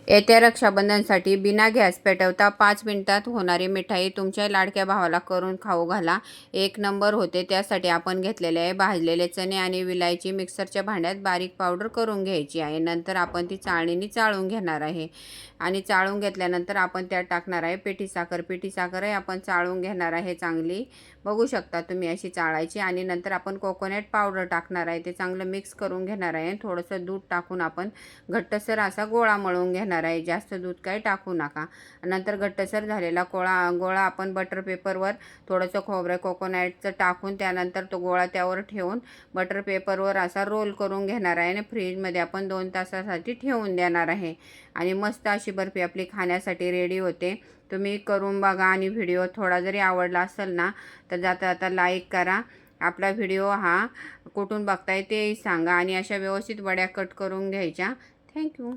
येत्या रक्षाबंधनसाठी बिना गॅस पेटवता 5 मिनिटात होणारी मिठाई तुमच्या लाडक्या भावाला करून खाऊ घाला. एक नंबर होते. त्यासाठी आपण घेतलेले आहे भाजलेले चणे आणि विलायची मिक्सरच्या भांड्यात बारीक पावडर करून घ्यायची आहे. नंतर आपण ती चाळणीने चाळून घेणार आहे आणि चाळून घेतल्यानंतर आपण त्यात टाकणार आहे पिठी साखर. पिठी साखरही आपण चाळून घेणार आहे चांगली. बघू शकता तुम्ही अशी चाळायची आणि नंतर आपण कोकोनट पावडर टाकणार आहे. ते चांगलं मिक्स करून घेणार आहे. थोडंसं दूध टाकून आपण घट्टसर असा गोळा मळून घेणार आहे. जास्त दूध काही टाकू नका. नंतर घट्टसर झालेला गोळा आपण बटर पेपरवर थोडंसं खोबरं कोकोनटचं टाकून त्यानंतर तो गोळा त्यावर ठेवून बटर पेपरवर असा रोल करून घेणार आहे आणि फ्रीजमध्ये आपण 2 तासासाठी ठेवून देणार आहे. आणि मस्त अशी बर्फी आपली खाण्यासाठी रेडी होते. तुम्ही करून बघा आणि व्हिडिओ थोडा जरी आवडला असेल ना तर जाता लाईक करा. आपला व्हिडिओ हा कुठून बघताय तेही सांगा आणि अशा व्यवस्थित वड्या कट करून घ्यायच्या. थँक्यू.